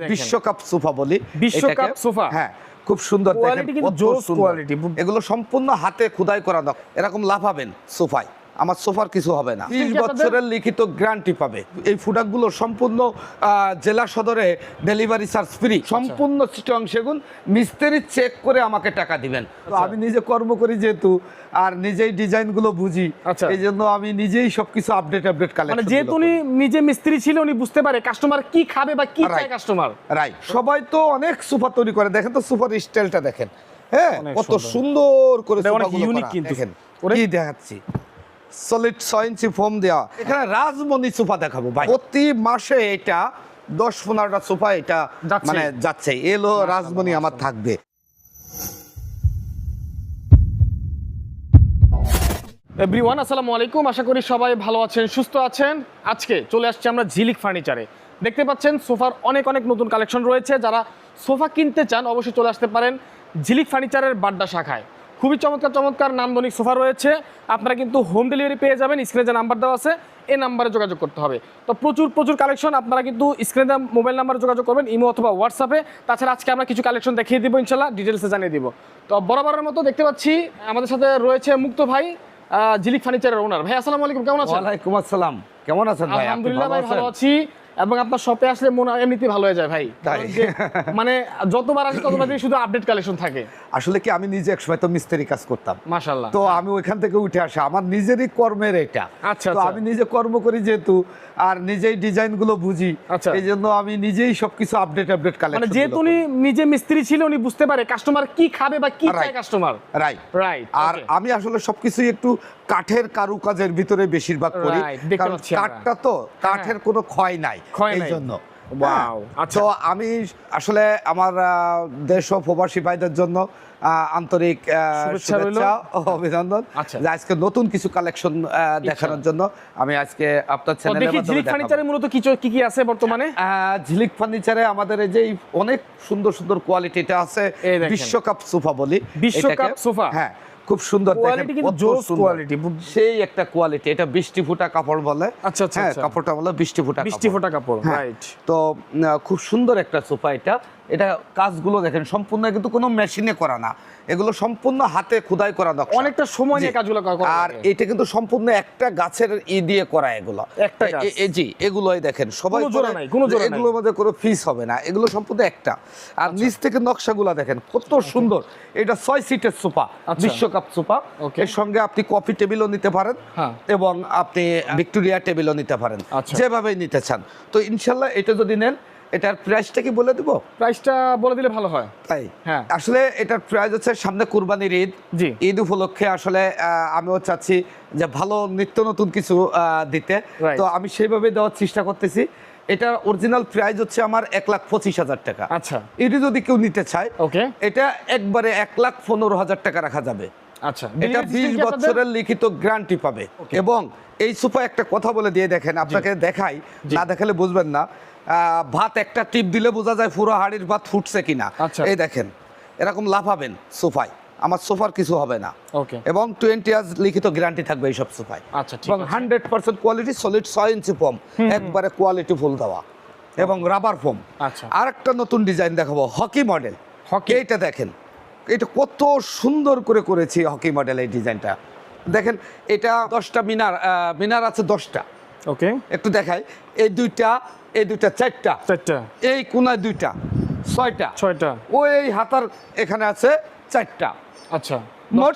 বিশ্বকাপ সোফা বলি। বিশ্বকাপ সোফা, হ্যাঁ, খুব সুন্দর কোয়ালিটি, কিন্তু জোস কোয়ালিটি। এগুলো সম্পূর্ণ হাতে খোদাই করা, এরকম লাফাবেন সোফায়। আমার সোফার কিছু হবে না, 30 বছরের লিখিত গ্যারান্টি পাবে। এই প্রোডাক্টগুলো সম্পূর্ণ জেলা সদরে ডেলিভারি চার্জ ফ্রি, সম্পূর্ণ চিটং সেগুন। মিস্ত্রি চেক করে আমাকে টাকা দিবেন। আমি নিজে কর্ম করি যেহেতু, আর নিজেই ডিজাইনগুলো বুঝি, এই জন্য আমি নিজেই সবকিছু আপডেট কালেকশন। মানে যেহেতু উনি নিজে মিস্ত্রি ছিল, উনি বুঝতে পারে কাস্টমার কি খাবে বা কি চায় কাস্টমার। রাইট। সবাই তো অনেক সোফা তৈরি করে, দেখেন তো সোফার স্টাইলটা দেখেন, হ্যাঁ, কত সুন্দর করে সোফাগুলো ইউনিক। কিন্তু দেখেন কি দেখাচ্ছি, সলিড 6 ইঞ্চি ফোম দেওয়া। এখানে রাজমণি সোফা দেখাবো ভাই, প্রতি মাসে এটা 10-15টা সোফা এটা মানে যাচ্ছে। এলো রাজমণি আমার থাকবে। এভরিওয়ান, আসসালামু আলাইকুম। আশা করি সবাই ভালো আছেন, সুস্থ আছেন। আজকে চলে আসছি আমরা ঝিলিক ফার্নিচারে। দেখতে পাচ্ছেন সোফার অনেক নতুন কালেকশন রয়েছে। যারা সোফা কিনতে চান অবশ্যই চলে আসতে পারেন ঝিলিক ফার্নিচারের বাড্ডা শাখায়। খুবই চমৎকার নান্দনিক সোফা রয়েছে। আপনারা কিন্তু হোম ডেলিভারি পেয়ে যাবেন। স্ক্রিনে যে নাম্বার দেওয়া আছে এই নাম্বারে যোগাযোগ করতে হবে। তো প্রচুর কালেকশন। আপনারা কিন্তু স্ক্রিনে মোবাইল নাম্বারে যোগাযোগ করবেন, ইমো অথবা হোয়াটসঅ্যাপে। তাছাড়া আজকে আমরা কিছু কালেকশন দেখিয়ে দিব, ইনশাল্লাহ ডিটেলসে জানিয়ে দিব। তো বরাবরের মতো দেখতে পাচ্ছি আমাদের সাথে রয়েছে মুক্ত ভাই, ঝিলিক ফার্নিচারের ওনার। ভাই আসসালামু আলাইকুম, কেমন আছেন? ওয়ালাইকুম আসসালাম, কেমন আছেন ভাই? আলহামদুলিল্লাহ ভাই, ভালো আছি। এবং আপনার শপে আসলে মনে এমনিতেই ভালো হয়ে যায় ভাই, মানে যতবার আসি ততবার শুধু আপডেট কালেকশন থাকে। আসলে কি, আমি নিজে একসময় তো মিস্ত্রি কাজ করতাম, মাশাআল্লাহ। তো আমি ওইখান থেকে উঠে আসা, আমার নিজেরই কর্মের এটা। তো আমি নিজে কর্ম করি যেহেতু, আর নিজেই ডিজাইনগুলো বুঝি, এই জন্য আমি নিজেই সবকিছু আপডেট কালেকশন। মানে যেহেতু উনি নিজে মিস্ত্রি ছিল, উনি বুঝতে পারে কাস্টমার কি খাবে বা কি চায় কাস্টমার। রাইট। আর আমি আসলে সবকিছুই একটু কাঠের কারুকাজের ভিতরে বেশিরভাগ করি, কারণ কাঠটা তো কাঠের কোনো ক্ষয় নাই, এই জন্য। তো আমি আসলে আমার দেশ ও প্রবাসী ভাইদের জন্য আন্তরিক শুভেচ্ছা ও অভিনন্দন। আজকে নতুন কিছু কালেকশন দেখানোর জন্য আমি আজকে আপনার চ্যানেলে ঝিলিক ফার্নিচারে মূলত কি আছে বর্তমানে? ঝিলিক ফার্নিচারে আমাদের এই যে অনেক সুন্দর কোয়ালিটিটা আছে, বিশ্বকাপ সোফা বলি। বিশ্বকাপ সোফা, হ্যাঁ, খুব সুন্দর কোয়ালিটি, কিন্তু জোস কোয়ালিটি, সেই একটা কোয়ালিটি। এটা 20 ফুটা কাপড় বলে। আচ্ছা, কাপড়টা বলে 20 ফুটা কাপড়, রাইট। তো খুব সুন্দর একটা সোফা এটা কাজগুলো দেখেন সম্পূর্ণ কিন্তু কোনো মেশিনে করা না, এগুলো সম্পূর্ণ হাতে খোদাই করা, অনেকটা সময় নিয়ে কাজগুলো করা। আর এটা কিন্তু সম্পূর্ণ একটা গাছের দিয়ে করা, এগুলো একটা জি, এগুলোই দেখেন সবাই এগুলোর মধ্যে কোনো ফিস হবে না, এগুলো সম্পূর্ণ একটা। আর নিচ থেকে নকশাগুলো দেখেন কত সুন্দর। এটা 6 সিটের সোফা, বিশ্বকাপ সোফা। এর সঙ্গে আপনি কফি টেবিলও নিতে পারেন এবং আপনি ভিক্টোরিয়া টেবিলও নিতে পারেন, যেভাবেই নিতে চান। তো ইনশাল্লাহ এটা যদি নেন, এটার প্রাইসটা কি বলে দিব? প্রাইসটা বলে দিলে ভালো হয়। তাই, হ্যাঁ, আসলে এটার প্রাইস হচ্ছে সামনে কুরবানির ঈদ, ঈদ উপলক্ষে আসলে আমিও চাচ্ছি যে ভালো নিত্য নতুন কিছু দিতে, তো আমি সেইভাবে দেওয়ার চেষ্টা করতেছি। এটার অরিজিনাল প্রাইস হচ্ছে আমার 1,25,000 টাকা। আচ্ছা, এটা যদি কেউ নিতে চায়, এটা একবারে 1,15,000 টাকা রাখা যাবে। আচ্ছা, এটা 20 বছরের লিখিত গ্যারান্টি পাবে। এবং এই সোফা একটা কথা বলে দিয়ে দেখেন, আপনাকে দেখাই, না দেখালে বুঝবেন না। ভাত একটা টিপ দিলে বোঝা যায় পুরো হাড়ির ভাত ফুটছে কিনা। এই দেখেন, এরকম লাফাবেন সোফায়, আমার সোফার কিছু হবে না। এবং 20 ইয়ার্স লিখিত গ্যারান্টি থাকবে এইসব সোফায়। এবং 100% কোয়ালিটি, সলিড 6 ইঞ্চি ফোম, একবারে কোয়ালিটি ফুল দেওয়া, এবং রাবার ফোম। আর একটা নতুন ডিজাইন দেখাবো, হকি মডেল। এইটা দেখেন, এটা কত সুন্দর করে করেছি হকি মডেল। এই ডিজাইনটা দেখেন, এটা 10টা মিনার আছে, 10টা। একটু দেখাই, এই দুইটা 4টা, এই কোনায় 2টা, 6টা, ওই হাতার এখানে আছে 4টা। আচ্ছা, মোট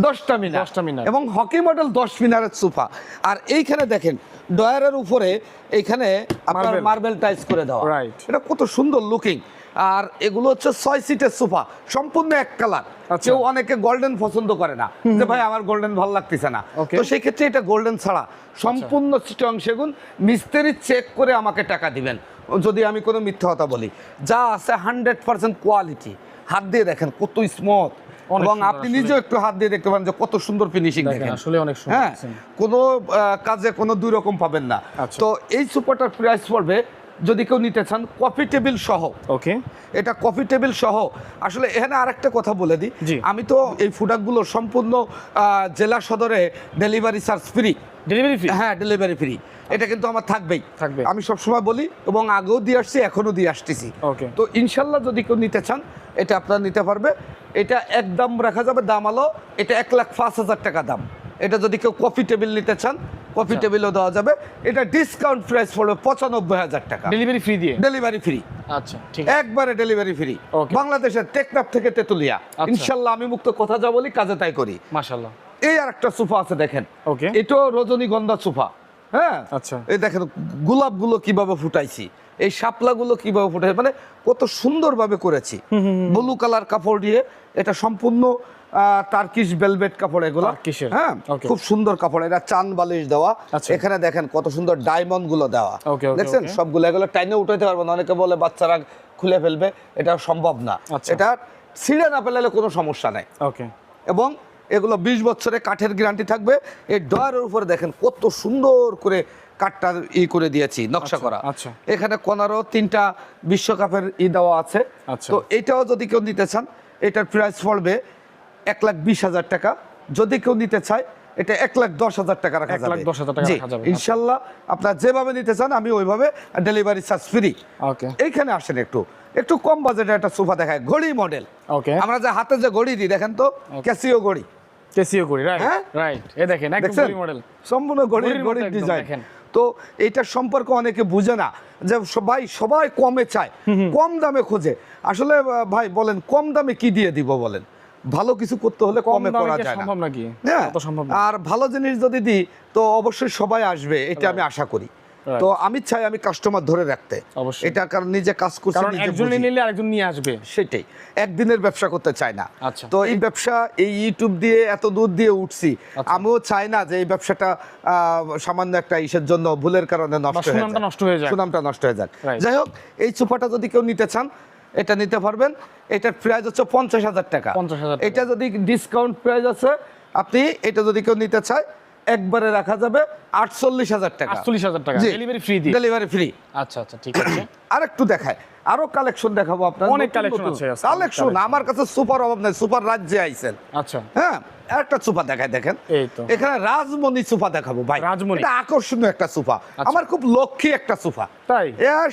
10টা মিনার। এবং হকি মডেল 10 মিনারের সোফা। আর এইখানে দেখেন ডয়ারের উপরে এইখানে আপনার মার্বেল টাইলস করে দেওয়া, এটা কত সুন্দর লুকিং। আর এগুলো হচ্ছে 6 সিটের সোফা, সম্পূর্ণ এক কালার। কেউ অনেকে গোল্ডেন পছন্দ করে না, যে ভাই আমার গোল্ডেন ভালো লাগতেছে না, তো সেই ক্ষেত্রে এটা গোল্ডেন ছাড়া সম্পূর্ণ চিটং সেগুন। মিস্ত্রি চেক করে আমাকে টাকা দিবেন যদি আমি কোনো মিথ্যা কথা বলি। যা আছে 100% কোয়ালিটি। হাত দিয়ে দেখেন কত স্মুথ, এবং আপনি নিজেও একটু হাত দিয়ে দেখতে পারেন যে কত সুন্দর ফিনিশিং দেখেন। হ্যাঁ, কোনো কাজে কোনো দুই রকম পাবেন না। তো এই সোফাটার প্রাইস পড়বে যদি কেউ নিতে চান কফি টেবিল সহ, ওকে, এটা কফি টেবিল সহ। আসলে এখানে আরেকটা কথা বলে দিই, জি। আমি তো এই প্রোডাক্টগুলো সম্পূর্ণ জেলা সদরে delivery charge free. Delivery free? হ্যাঁ, ডেলিভারি ফ্রি। এটা কিন্তু আমার থাকবেই, থাকবে। আমি সবসময় বলি এবং আগেও দিয়ে আসছি, এখনো দিয়ে আসতেছি। ওকে। তো ইনশাল্লাহ যদি কেউ নিতে চান এটা আপনারা নিতে পারবে। এটা একদম রাখা যাবে, দাম হলো এটা 1,05,000 টাকা দাম। এটা যদি কেউ কফি টেবিল নিতে চান কফি টেবিলও দেওয়া যাবে। এটা ডিসকাউন্ট প্রাইস পড়বে 95,000 টাকা, ডেলিভারি ফ্রি দিয়ে? Delivery free. আচ্ছা, ঠিক আছে, একবারে ডেলিভারি ফ্রি। Okay. বাংলাদেশের টেকনাফ থেকে তেতুলিয়া। আচ্ছা। ইনশাল্লাহ আমি মুক্ত কথা যা বলি কাজে তাই করি। মাশাআল্লাহ। এই আর একটা সোফা আছে দেখেন, ওকে, এটাও রজনীগন্ধা সোফা। হ্যাঁ, আচ্ছা। এই দেখেন গোলাপগুলো কিভাবে ফুটাইছি, এই শাপলাগুলো কিভাবে ফুটাইছি, মানে কত সুন্দরভাবে করেছি। ব্লু কালার কাপড় দিয়ে, এটা সম্পূর্ণ টার্কিশ ভেলভেট কাপড় এগুলো। টার্কিশের? হ্যাঁ, Okay. খুব সুন্দর কাপড়। এটা চান বালিশ দেওয়া। আচ্ছা। এখানে দেখেন কত সুন্দর ডায়মন্ড গুলো দেওয়া। Okay, okay, দেখছেন okay. সবগুলো, এগুলো টাইনে উঠাইতে পারবো না, অনেকে বলে বাচ্চারা খুলে ফেলবে, এটা সম্ভব না। আচ্ছা। এটা ছিঁড়ে না ফেলালে কোনো সমস্যা নাই। ওকে, এবং এগুলো 20 বছরের কাঠের গ্যারান্টি থাকবে। এই ডয়ারের উপরে দেখেন কত সুন্দর করে কাঠটা করে দিয়েছি, নকশা করা। আচ্ছা। এখানে কোনারও 3টা বিশ্বকাপের দেওয়া আছে। আচ্ছা। তো এটাও যদি কেউ নিতে চান এটার প্রাইস পড়বে 1,20,000 টাকা। যদি কেউ নিতে চায় এটা 1,10,000 টাকা রাখা যাবে। 1,10,000 টাকা জি, রাখা যাবে। ইনশাল্লাহ আপনার যেভাবে নিতে চান আমি ওইভাবে, ডেলিভারি চার্জ ফ্রি। ওকে, এইখানে আসেন একটু একটু কম বাজেটের একটা সোফা দেখায়, ঘড়ি মডেল। ওকে। আমরা যে হাতে যে ঘড়ি দিই দেখেন তো, ক্যাসিও ঘড়ি। কেসিও করি, রাইট, হ্যাঁ? রাইট। এই দেখেন একদম দেখছেন? ঘড়ি মডেল। সম্পূর্ণ ঘড়ির ঘড়ির মতো একদম ডিজাইন। দেখেন। তো এইটার সম্পর্কে অনেকে বুঝে না, যে সবাই কমে চায়, কম দামে খোঁজে। আসলে ভাই বলেন কম দামে কি দিয়ে দিব বলেন? ভালো কিছু করতে হলে কম কমে দামে করা কি যায় না। সম্ভব নাকি? হ্যাঁ, তা তো সম্ভব না। আর ভালো জিনিস যদি দিই তো অবশ্যই সবাই আসবে, এটা আমি আশা করি। Right. তো আমি চাই আমি কাস্টমার ধরে রাখতে। অবশ্যই। এটা কারণ নিজে কাজ করছি, কারণ নিজে একজন বুঝি। নিলে আরেকজন নিয়ে আসবে। সেটাই, একদিনের ব্যবসা করতে চাই না। আচ্ছা। তো এই ব্যবসা এই ইউটিউব দিয়ে এত দূর দিয়ে উঠছি, আচ্ছা। আমিও চাই না যে এই ব্যবসাটা সামান্য একটা ইসের জন্য ভুলের কারণে নষ্ট হয়ে সুনামটা যায়। নষ্ট হয়ে যায়। সুনামটা নষ্ট হয়ে যাক। Right. যাই হোক, এই সোফাটা যদি কেউ নিতে চান এটা নিতে পারবেন। এটার প্রাইস হচ্ছে 50,000 টাকা। 50,000 টাকা। এটা যদি ডিসকাউন্ট প্রাইস আছে, আপনি এটা যদি কেউ নিতে চায় একবারে রাখা যাবে 48,000 টাকা। 48,000 টাকা ডেলিভারি ফ্রি দিয়ে? Delivery free. আচ্ছা, আচ্ছা, ঠিক আছে। আর একটু দেখায়, আরো কালেকশন দেখাবো আপনার। অনেক collection আছে আজকে। কালেকশন আমার কাছে সুপার অভাব নাই, সুপার রাজ্যে আইছেন। আচ্ছা, হ্যাঁ, একটা সোফা দেখায় দেখেন, এই তো। এখানে রাজমণি সোফা দেখাবো ভাই। রাজমণি? এটা আকর্ষণীয় একটা সোফা, আমার খুব লক্ষ্মী একটা সোফা। তাই?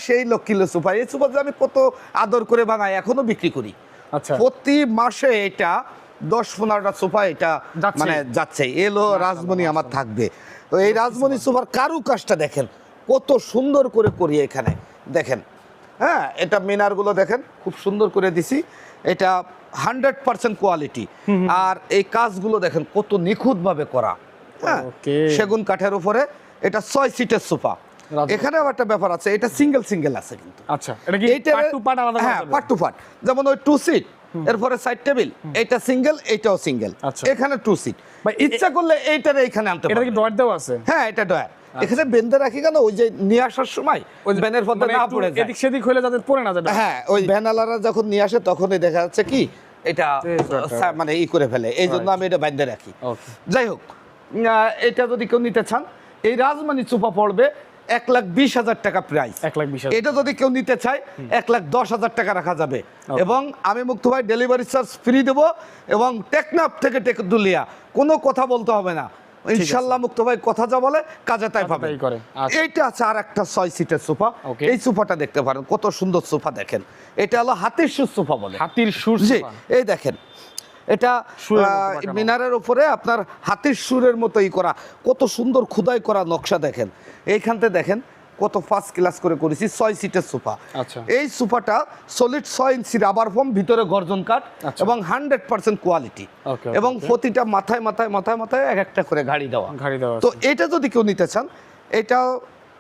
সেই লক্ষ্মী সোফা। এই সোফা যে আমি কত আদর করে বানাই, এখনো বিক্রি করি। আচ্ছা। প্রতি মাসে এটা 10-15টা সোফা এটা যাচ্ছে। মানে যাচ্ছে। এলো রাজমণি আমার থাকবে। তো এই রাজমণি সোফার কারুকাজটা দেখেন কত সুন্দর করে করি এখানে দেখেন। হ্যাঁ, এটা মিনারগুলো দেখেন খুব সুন্দর করে দিছি। এটা 100% কোয়ালিটি। আর এই কাজগুলো দেখেন কত নিখুঁতভাবে করা। হ্যাঁ, Okay. সেগুন কাঠের উপরে। এটা 6 সিটের সোফা। রাজমণি। এখানে আবার একটা ব্যাপার আছে, এটা সিঙ্গেল আছে কিন্তু। আচ্ছা, এটা কি এইটার- পার্ট টু পার্ট আলাদা হ্যাঁ, করা যাবে? Part two part. যেমন ওই 2 সিট, এরপরে সাইড টেবিল, এইটা সিঙ্গেল, এইটাও সিঙ্গেল। আচ্ছা। এখানে 2 সিট। ভাই, ইচ্ছা করলে এইটারে এখানে আনতে এটা কি পারবেন। ডয়ার দেওয়া আছে? হ্যাঁ, এটা ডয়ার। এখানে বেঁধে রাখি কেন, ওই যে নিয়ে আসার সময় ওই ব্যানের মধ্যে মানে না একটু পড়ে যায়। এদিক সেদিক হলে যাতে পড়ে না যায়। হ্যাঁ, ওই ভ্যানালারা যখন নিয়ে আসে তখনই দেখা যাচ্ছে কি এটা মানে করে ফেলে, এই জন্য আমি এটা বেঁধে রাখি। ওকে। যাই হোক, এটা যদি কেউ নিতে চান এই রাজমানি সোফা পড়বে 1,20,000 টাকা প্রাইস। 1,20,000। এটা যদি কেউ নিতে চায় 1,10,000 টাকা রাখা যাবে। এবং আমি মুক্ত ভাই ডেলিভারি চার্জ ফ্রি দেবো। এবং টেকনাফ থেকে টেকদুলিয়া কোনো কথা বলতে হবে না, ইনশাল্লাহ মুক্ত ভাই কথা যা বলে কাজে তাই পাবে। তাই করে। আচ্ছা। এইটা আছে আর একটা 6 সিটের সোফা। Okay. এই সোফাটা দেখতে পারেন কত সুন্দর সোফা দেখেন। এটা হলো হাতির সুর সোফা বলে। হাতির সুর জি, সোফা। এই দেখেন এটা সুরের মতো বাঁকানো। মিনারের উপরে আপনার হাতির সুরের মতোই করা, কত সুন্দর খোদাই করা নকশা দেখেন। এইখানতে দেখেন কত ফার্স্ট ক্লাস করে করেছি। 6 সিটের সোফা। আচ্ছা। এই সোফাটা সলিড 6 ইঞ্চি রাবার ফোম, ভিতরে গর্জন কাঠ আচ্ছা। এবং 100% কোয়ালিটি। Okay, এবং okay. প্রতিটা মাথায় এক একটা করে গাড়ি দেওয়া। গাড়ি দেওয়া তো আছে। এটা যদি কেউ নিতে চান এটা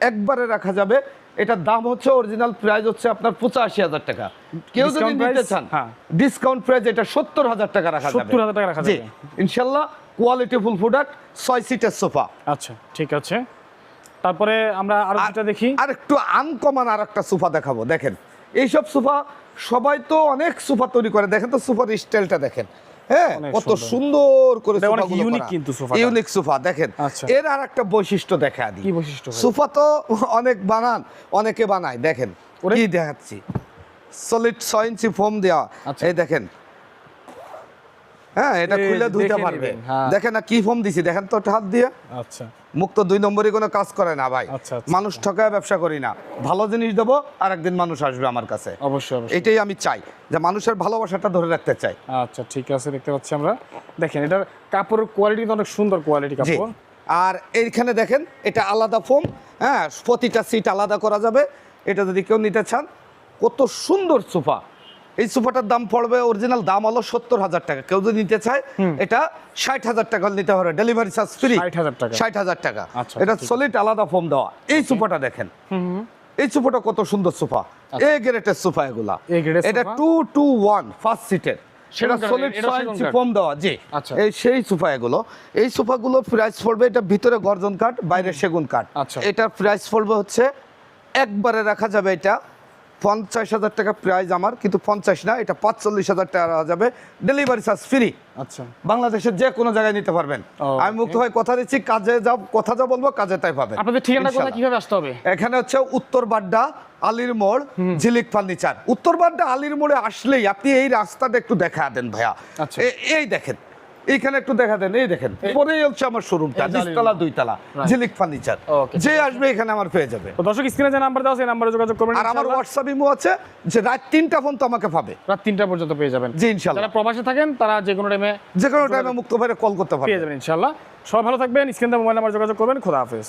একবারে রাখা যাবে। এটার দাম হচ্ছে অরিজিনাল প্রাইস হচ্ছে আপনার 85,000 টাকা। কেউ যদি Discount নিতে price? চান হ্যাঁ। ডিসকাউন্ট প্রাইস এটা 70,000 টাকা রাখা যাবে। 70,000 টাকা রাখা জি, যাবে। ইনশাআল্লাহ কোয়ালিটিফুল প্রোডাক্ট 6 সিটের সোফা। আচ্ছা, ঠিক আছে। তারপরে আমরা আরো যেটা দেখি, আর একটু আনকমন আর একটা সোফা দেখাবো। দেখেন এইসব সোফা সবাই তো অনেক সোফা তৈরি করে, দেখেন তো সোফার স্টাইলটা দেখেন হ্যাঁ অনেক কত সুন্দর। সুন্দর করে এটা অনেক সোফাগুলো unique করা। কিন্তু সোফাটা। ইউনিক সোফা দেখেন। আচ্ছা। এর আর একটা বৈশিষ্ট্য দেখা দিই। কি বৈশিষ্ট্য ভাই? সোফা তো অনেকে বানায় দেখেন ওরে। কি দেখাচ্ছি সলিড 6 ইঞ্চি ফোম দেওয়া। আচ্ছা। এই দেখেন, হ্যাঁ এটা এই খুলে ধুইতে দেখে পারবে। নিবেন, হ্যাঁ। দেখেন না কি ফোম দিছি, দেখেন তো হাত দিয়ে। আচ্ছা মুখ তো 2 নম্বরই কোনো কাজ করে না ভাই। আচ্ছা, আচ্ছা, মানুষ ঠকায় ব্যবসা করি না, ভালো জিনিস দেবো আর একদিন মানুষ আসবে আমার কাছে। অবশ্যই অবশ্যই। এটাই আমি চাই, যে মানুষের ভালোবাসাটা ধরে রাখতে চাই। আচ্ছা ঠিক আছে, দেখতে পাচ্ছি আমরা। দেখেন এটার কাপড়ের কোয়ালিটি তো অনেক সুন্দর কোয়ালিটি জি। কাপড়। আর এইখানে দেখেন এটা আলাদা ফোম, হ্যাঁ প্রতিটা সিট আলাদা করা যাবে। এটা যদি কেউ নিতে চান, কত সুন্দর সোফা। এই সোফাটার দাম পড়বে, অরিজিনাল দাম হলো 70,000 টাকা। কেউ যদি নিতে চায় এটা 60,000 টাকা নিতে হবে, ডেলিভারি চার্জ ফ্রি। 60,000 টাকা। 60,000 টাকা। আচ্ছা, এটা ঠিক আছে। সলিড আলাদা ফোম দেওয়া। এই সোফাটা দেখেন, এই সোফাটা কত সুন্দর সোফা। এ গ্রেডের সোফা এগুলা। A grade এর এটা সোফা? 221 ফার্স্ট সিটের, সেটা সেগুন কাঠের, সলিড এটা 6 সেগুন ইঞ্চি কাঠ। ফোম দেওয়া। জি। আচ্ছা। এই সেই সোফা এগুলো। এই সোফাগুলো প্রাইস পড়বে, এটা ভিতরে গর্জন কাঠ, বাইরে সেগুন কাঠ। আচ্ছা। এটার প্রাইস পড়বে হচ্ছে, একবারে রাখা যাবে এটা 50,000 টাকা প্রাইস আমার, কিন্তু 50 না, এটা 45,000 টাকা রাখা যাবে, ডেলিভারি চার্জ ফ্রি। আচ্ছা বাংলাদেশের যে কোনো জায়গায় নিতে পারবেন। Okay. আমি মুক্ত হয়ে কথা দিচ্ছি, কাজে যাও, কথা যা বলবো কাজে তাই পাবেন। আপনাদের ঠিকানা কোথায়, ইনশাআল্লাহ। কিভাবে আসতে হবে? এখানে হচ্ছে উত্তর বাড্ডা আলীর মোড়, ঝিলিক ফার্নিচার। উত্তর বাড্ডা আলীর মোড়ে আসলেই আপনি এই রাস্তাটা একটু দেখা দেন ভাইয়া। আচ্ছা। এই দেখেন, এইখানে একটু দেখা দেন, এই দেখেন পরেই হচ্ছে আমার শোরুমটা, এই যে আলীর নিচতলা মোড়। 2 তলা, Right. ঝিলিক ফার্নিচার। Okay, যে আসবে এখানে আমার পেয়ে যাবে। তো দর্শক স্ক্রিনে যে নাম্বার দেওয়া আছে এই নাম্বারে যোগাযোগ করবেন। আর আমার ইনশাআল্লাহ। হোয়াটসঅ্যাপ ইমো আছে, যে রাত 3টা ফোন তো আমাকে পাবে। রাত 3টা পর্যন্ত পেয়ে যাবেন। জি, ইনশাআল্লাহ। যারা প্রবাসে থাকেন তারা যে কোনো টাইমে যে কোনো টাইমে মুক্ত ভাইরে কল করতে পেয়ে পারবে। যাবেন ইনশাআল্লাহ। সবাই ভালো থাকবেন, স্ক্রিনে মোবাইল নাম্বার যোগাযোগ করবেন। খোদা হাফেজ।